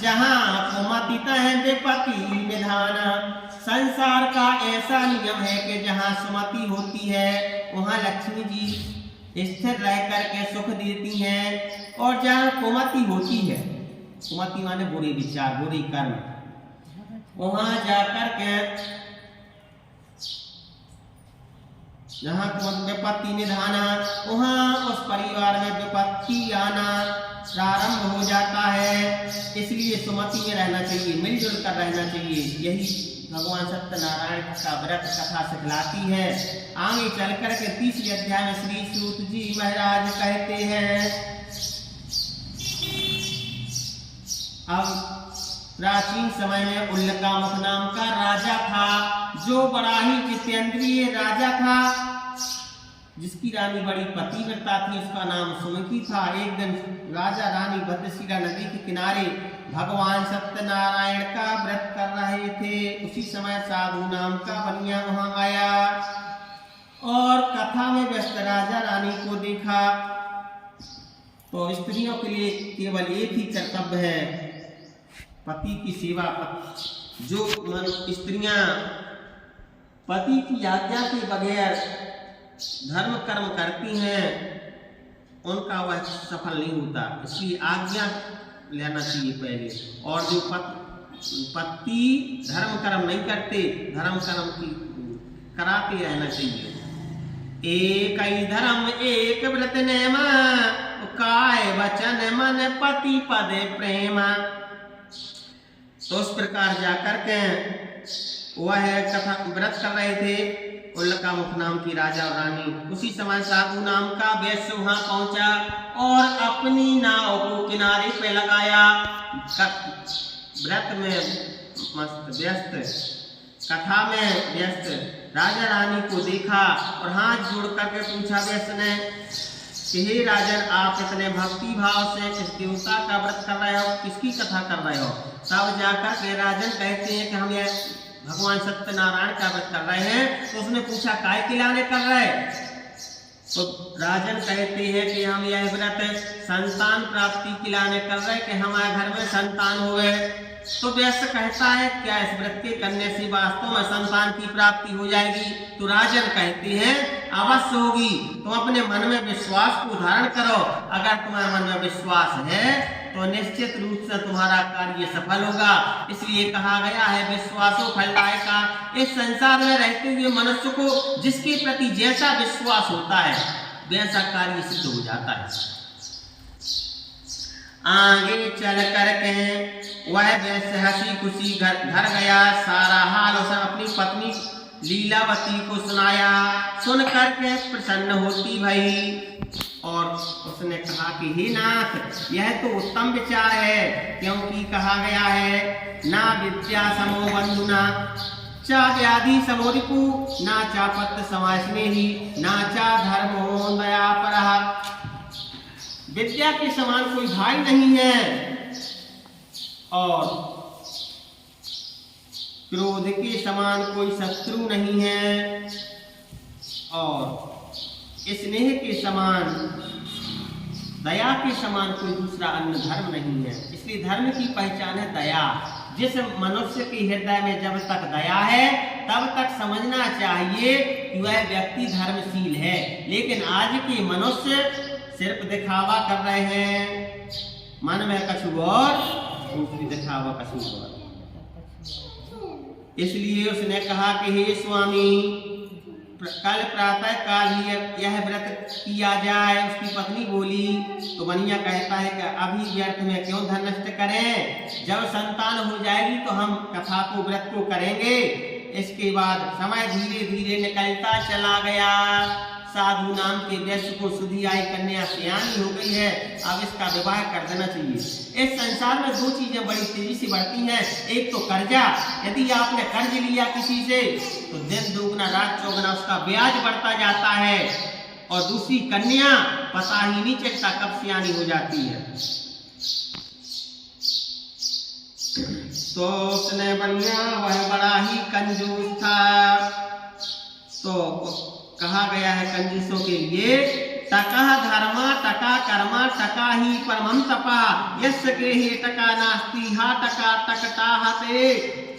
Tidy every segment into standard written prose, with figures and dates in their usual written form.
जहाँ कुमति तह विपत्ति निधान। संसार का ऐसा नियम है कि जहाँ सुमति होती है वहाँ लक्ष्मी जी स्थिर रह करके सुख देती हैं, और जहाँ कुमति होती है, कुमति माने बुरे विचार बुरे कर्म, वहाँ जाकर के जहाँ विपत्ति निधाना, वहाँ उस परिवार में विपत्ति आना प्रारंभ हो जाता है। इसलिए सुमति में रहना चाहिए, मिलजुल कर रहना चाहिए। यही भगवान सत्यनारायण का व्रत कथा सिखलाती है। आगे चलकर के 30वें अध्याय में श्री सूत जी महाराज कहते हैं, अब प्राचीन समय में उल्लकामुख नाम का राजा था, जो बड़ा ही जितेंद्रिय राजा था, जिसकी रानी बड़ी पतिव्रता थी, उसका नाम सुमति था। एक दिन राजा रानी भद्रशिला नदी के किनारे भगवान सत्यनारायण का व्रत कर रहे थे। उसी समय साधु नाम का बनिया वहां आया और कथा में व्यस्त राजा रानी को देखा। तो स्त्रियों के लिए केवल एक ही कर्तव्य है, पति की सेवा। जो स्त्रियां पति की आज्ञा के बगैर धर्म कर्म करती हैं, उनका वह सफल नहीं होता। इसलिए आज्ञा लेना चाहिए पहले। और जो पति धर्म कर्म नहीं करते, धर्म कर्म की कराते रहना चाहिए। एक ही धर्म एक व्रत नेम, काय वचन मन पति पद प्रेम। तो उस प्रकार जाकर के वह कथा व्रत कर रहे थे उल्लकामुख नाम की राजा और रानी। उसी समय साधु नाम का वैश्य वहां पहुंचा और अपनी नाव को किनारे पे लगाया। व्रत में मस्त व्यस्त, कथा में व्यस्त राजा रानी को देखा और हाथ जोड़ करके पूछा वैश्य ने कि हे राजन, आप इतने भक्ति भाव से किस देवता का व्रत कर रहे हो, किसकी कथा कर रहे हो? तब जाकर के राजन कहते हैं कि हम ये भगवान सत्यनारायण का व्रत कर रहे हैं। तो उसने पूछा काय के लाने कर रहे? तो राजन कहते हैं कि हम यह व्रत संतान प्राप्ति के लाने कर रहे कि हमारे घर में संतान होवे। तो वैश्य कहता है क्या इस व्रत के करने से वास्तव में संतान की प्राप्ति हो जाएगी? तो राजन कहते हैं अवश्य होगी, तुम अपने मन में विश्वास को धारण करो। अगर तुम्हारे मन में विश्वास है तो निश्चित रूप से तुम्हारा कार्य सफल होगा। इसलिए कहा गया है विश्वासो फलदायका। इस संसार में रहते हुए मनुष्य को जिसके प्रति जैसा विश्वास होता है वैसा कार्य सिद्ध हो जाता है। आगे चल करके वह वैसे हंसी खुशी घर गया। सारा हाल उसने अपनी पत्नी लीलावती को सुनाया। सुन करके प्रसन्न होती भई और उसने कहा कि हे नाथ, यह तो उत्तम विचार है, क्योंकि कहा गया है ना विद्या समो बंधुना चा व्याधि समो रिपु ना चा पत्र समास्नेहि ना चा धर्मो दया परः। विद्या के समान कोई भाई नहीं है और क्रोध के समान कोई शत्रु नहीं है और स्नेह के समान दया के समान कोई दूसरा अन्य धर्म नहीं है। इसलिए धर्म की पहचान है दया। जिस मनुष्य के हृदय में जब तक दया है तब तक समझना चाहिए कि वह व्यक्ति धर्मशील है। लेकिन आज के मनुष्य सिर्फ दिखावा कर रहे हैं, मन में कछु और दूसरी दिखावा कछु और। इसलिए उसने कहा कि हे स्वामी, कल प्रातः काल ही यह व्रत किया जाए। उसकी पत्नी बोली तो बनिया कहता है कि अभी व्यर्थ में क्यों धन नष्ट करें, जब संतान हो जाएगी तो हम कथा को व्रत को करेंगे। इसके बाद समय धीरे धीरे निकलता चला गया। साधु नाम के वैश्य को सुधी आई कन्या सयानी हो गई है, अब इसका विवाह कर देना चाहिए। इस संसार में दो चीजें बड़ी तेजी से बढ़ती हैं, एक तो कर्जा। यदि आपने कर्ज लिया किसी से तो दिन दोगुना रात चौगुना उसका ब्याज बढ़ता जाता है, और दूसरी कन्या पता ही नहीं चलता कब सयानी हो जाती है। तो उसने बनिया वह बड़ा ही कंजूस था। तो कहा गया है कंजूसों के लिए टका धर्मा टका कर्मा टका ही परमं तपा यस्य गृहे टका नास्ति हा टका टकटा हते।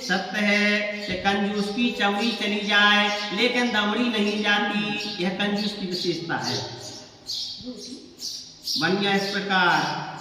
सत्य है कि कंजूस की चमड़ी चली जाए लेकिन दमड़ी नहीं जाती, यह कंजूस की विशेषता है। बन गया इस प्रकार।